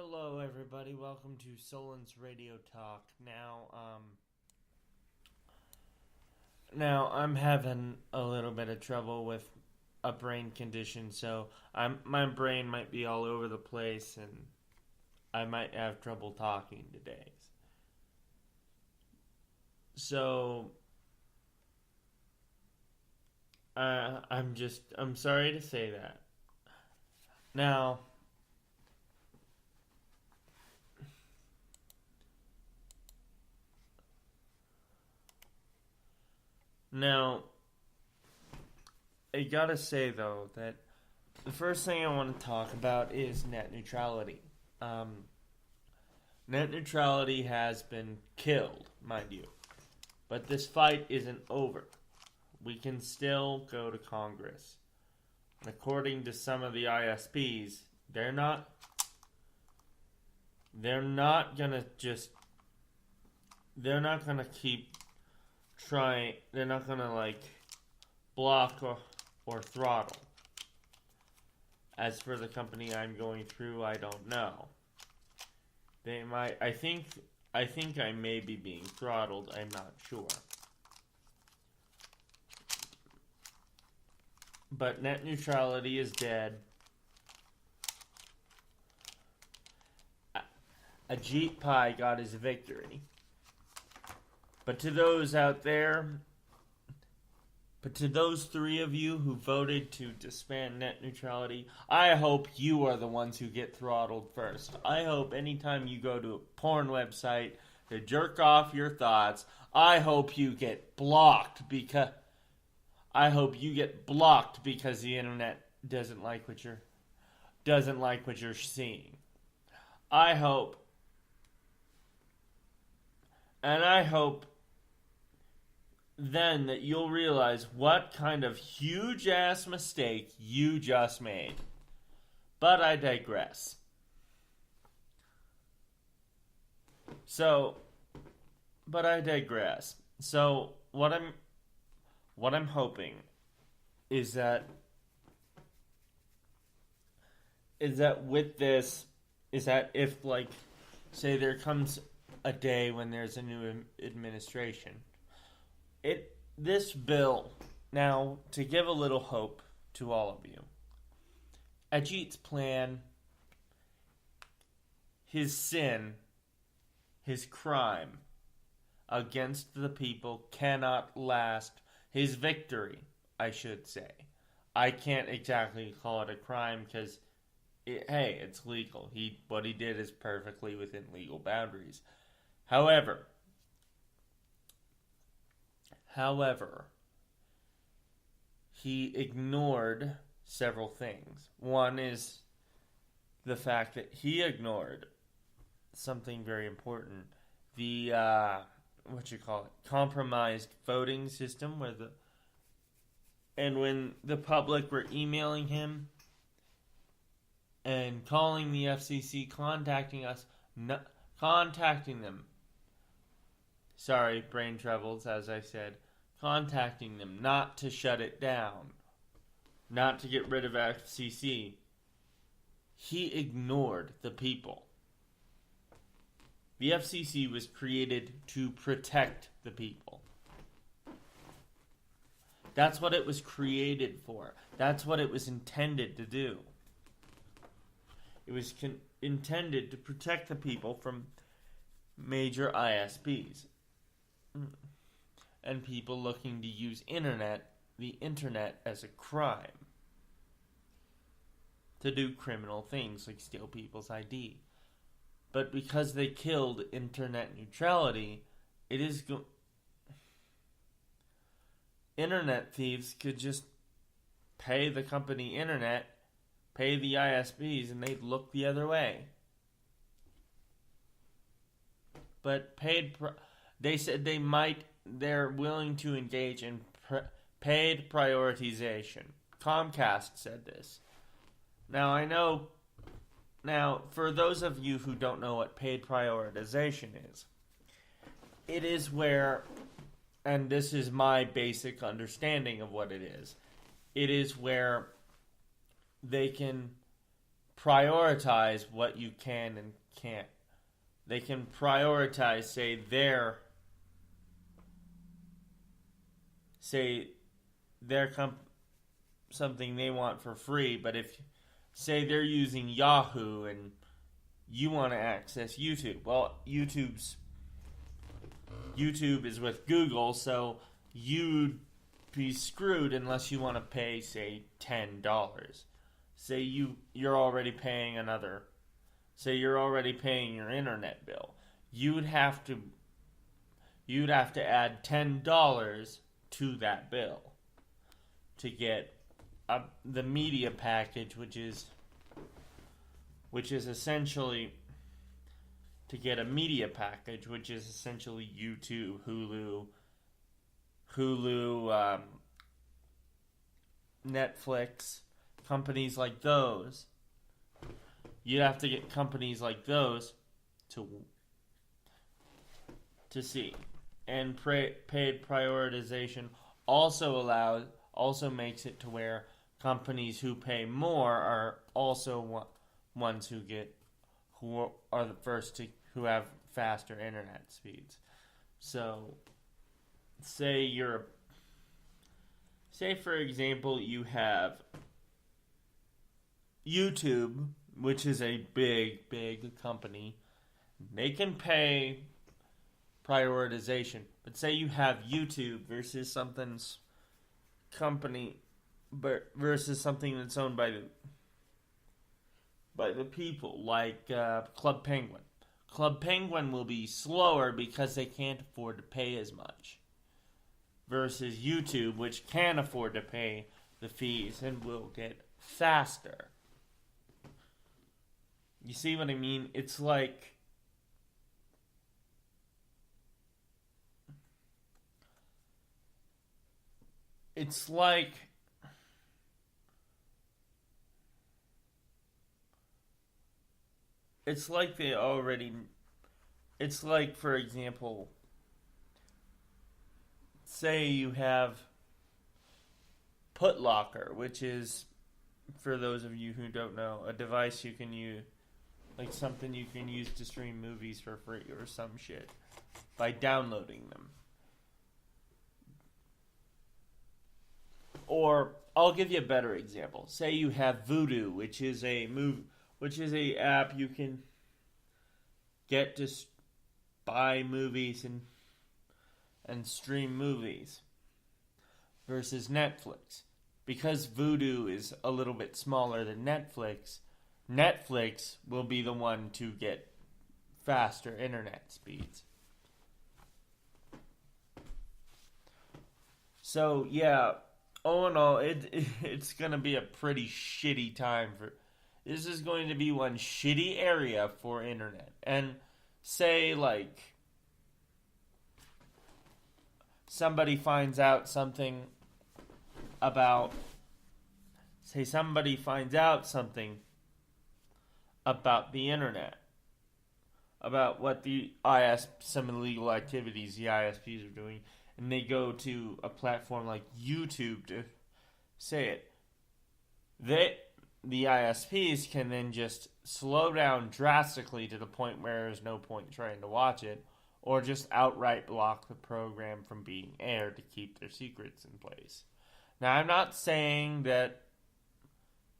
Hello, everybody. Welcome to Solans Radio Talk. Now I'm having a little bit of trouble with a brain condition, so my brain might be all over the place, and I might have trouble talking today. So I'm sorry to say that. Now. Now, I gotta say though that the first thing I want to talk about is net neutrality. Net neutrality has been killed, mind you, but this fight isn't over. We can still go to Congress. According to some of the ISPs, they're not gonna keep trying. They're not gonna block or throttle. As for the company I'm going through, I don't know. They might. I think I may be being throttled. I'm not sure. But net neutrality is dead. Ajit Pai got his victory. But to those three of you who voted to disband net neutrality, I hope you are the ones who get throttled first. I hope anytime you go to a porn website to jerk off your thoughts, I hope you get blocked because the internet doesn't like what you're seeing. I hope then that you'll realize what kind of huge ass mistake you just made. But I digress. So what I'm hoping is that with this is that if say there comes a day when there's a new administration, this bill, now to give a little hope to all of you, Ajit's plan, his sin, his crime against the people cannot last. His victory, I should say. I can't exactly call it a crime because, it's legal. What he did is perfectly within legal boundaries. However, he ignored several things. One is the fact that he ignored something very important. The, compromised voting system when the public were emailing him and calling the FCC, contacting them. Sorry, brain troubles, as I said. Contacting them not to shut it down, not to get rid of FCC. He ignored the people. The FCC was created to protect the people. That's what it was created for. That's what it was intended to do. It was intended to protect the people from major ISPs and people looking to use the internet as a crime, to do criminal things like steal people's ID. But because they killed internet neutrality, internet thieves could just pay the company internet, pay the ISPs, and they'd look the other way. But they said they're willing to engage in paid prioritization. Comcast said this. Now, for those of you who don't know what paid prioritization is, it is where, and this is my basic understanding of what it is where they can prioritize what you can and can't. They can prioritize, something they want for free, but if say they're using Yahoo and you want to access YouTube, well, YouTube is with Google, so you'd be screwed unless you want to pay, say, $10. Say you're already paying your internet bill. You'd have to add $10 to that bill to get the media package, which is essentially to get a media package, which is essentially YouTube, Hulu, Netflix, companies like those. You'd have to get companies like those to see. And paid prioritization also makes it to where companies who pay more are also ones who are the first who have faster internet speeds. So, say for example you have YouTube, which is a big company. They can pay prioritization, but say you have YouTube versus something that's owned by the people, like Club Penguin. Club Penguin will be slower because they can't afford to pay as much, versus YouTube, which can afford to pay the fees and will get faster. You see what I mean? It's like for example, say you have Putlocker, which is, for those of you who don't know, a device you can use, like something you can use to stream movies for free or some shit by downloading them. Or I'll give you a better example. Say you have Vudu, which is a app you can get to buy movies and stream movies, versus Netflix. Because Vudu is a little bit smaller than Netflix will be the one to get faster internet speeds. So yeah, all in all, it's going to be a pretty shitty time this is going to be one shitty area for internet. And say, like, somebody finds out something about the internet, about what some illegal activities the ISPs are doing, and they go to a platform like YouTube to say it. The ISPs can then just slow down drastically to the point where there's no point trying to watch it, or just outright block the program from being aired to keep their secrets in place. Now, I'm not saying that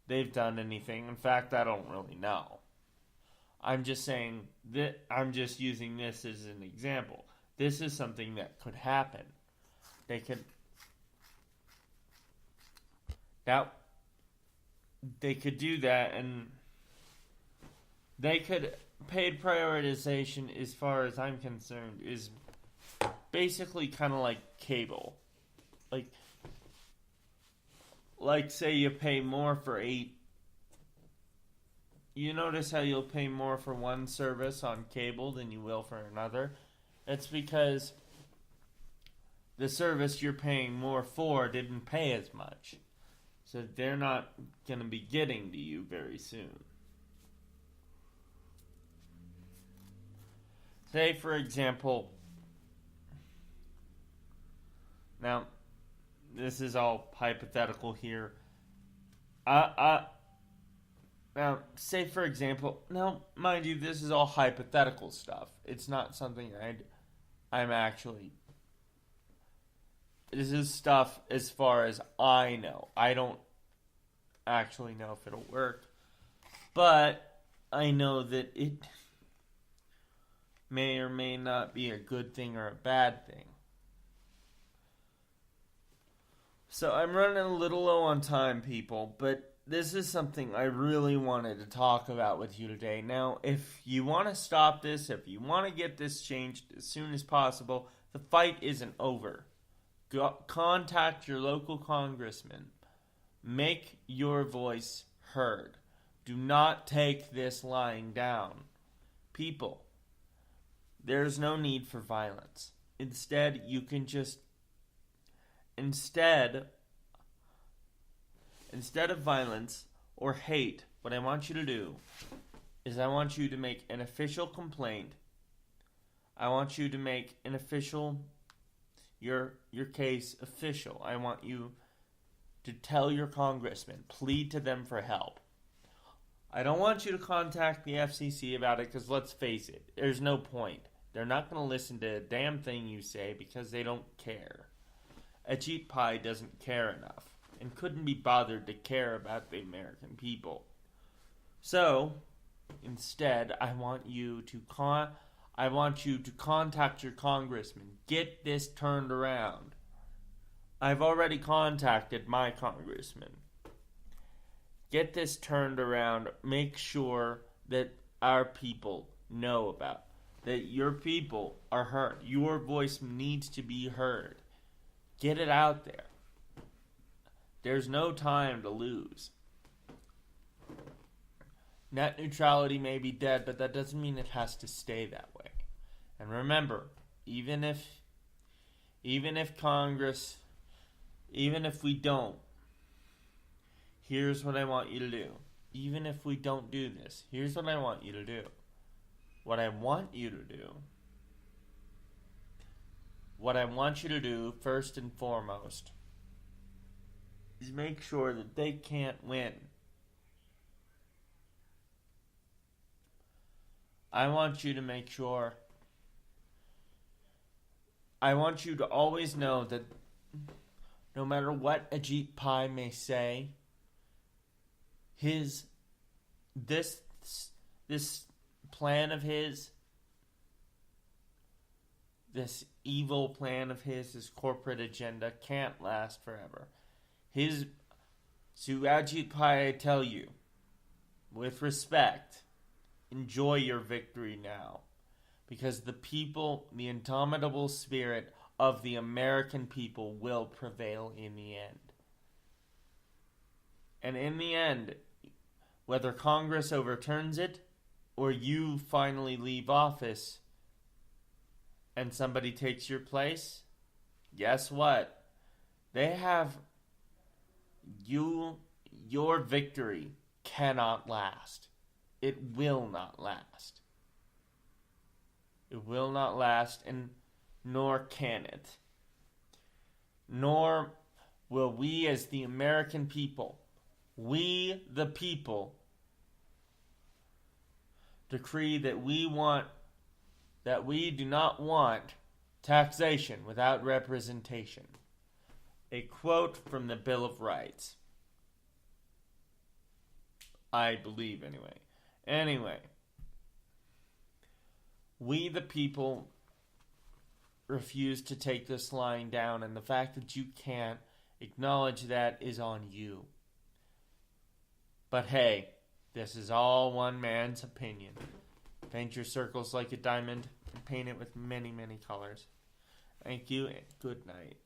they've done anything. In fact, I don't really know. I'm just saying that I'm just using this as an example. This is something that could happen. They could do that, and paid prioritization, as far as I'm concerned, is basically kind of like cable. Like say you pay more for you notice how you'll pay more for one service on cable than you will for another? That's because the service you're paying more for didn't pay as much. So they're not going to be getting to you very soon. Say, for example, now, this is all hypothetical here. Now, say for example, now mind you, this is all hypothetical stuff. It's not something I'm actually. This is stuff as far as I know. I don't actually know if it'll work, but I know that it may or may not be a good thing or a bad thing. So I'm running a little low on time, people, but this is something I really wanted to talk about with you today. Now, if you want to stop this, if you want to get this changed as soon as possible, the fight isn't over. Contact your local congressman. Make your voice heard. Do not take this lying down. People, there's no need for violence. Instead, you can just Instead of violence or hate, what I want you to do is I want you to make an official complaint. I want you to make an official your case official. I want you to tell your congressman, plead to them for help. I don't want you to contact the FCC about it because let's face it, there's no point. They're not going to listen to a damn thing you say because they don't care. Ajit Pai doesn't care enough and couldn't be bothered to care about the American people. So, instead, I want you to contact your congressman. Get this turned around. I've already contacted my congressman. Get this turned around. Make sure that our people know about that your people are heard. Your voice needs to be heard. Get it out there. There's no time to lose. Net neutrality may be dead, but that doesn't mean it has to stay that way. And remember, even if we don't, here's what I want you to do. Even if we don't do this, here's what I want you to do. What I want you to do, first and foremost, is make sure that they can't win. I want you to always know that no matter what Ajit Pai may say, this plan of his, this evil plan of his, this corporate agenda can't last forever. To Ajit Pai, I tell you, with respect, enjoy your victory now. Because the people, the indomitable spirit of the American people will prevail in the end. And in the end, whether Congress overturns it or you finally leave office and somebody takes your place, guess what? They have your victory cannot last. It will not last. It will not last, and nor can it. Nor will we as the American people, we the people, decree that we do not want taxation without representation. A quote from the Bill of Rights. I believe, anyway. Anyway, we the people refuse to take this lying down, and the fact that you can't acknowledge that is on you. But hey, this is all one man's opinion. Paint your circles like a diamond and paint it with many, many colors. Thank you and good night.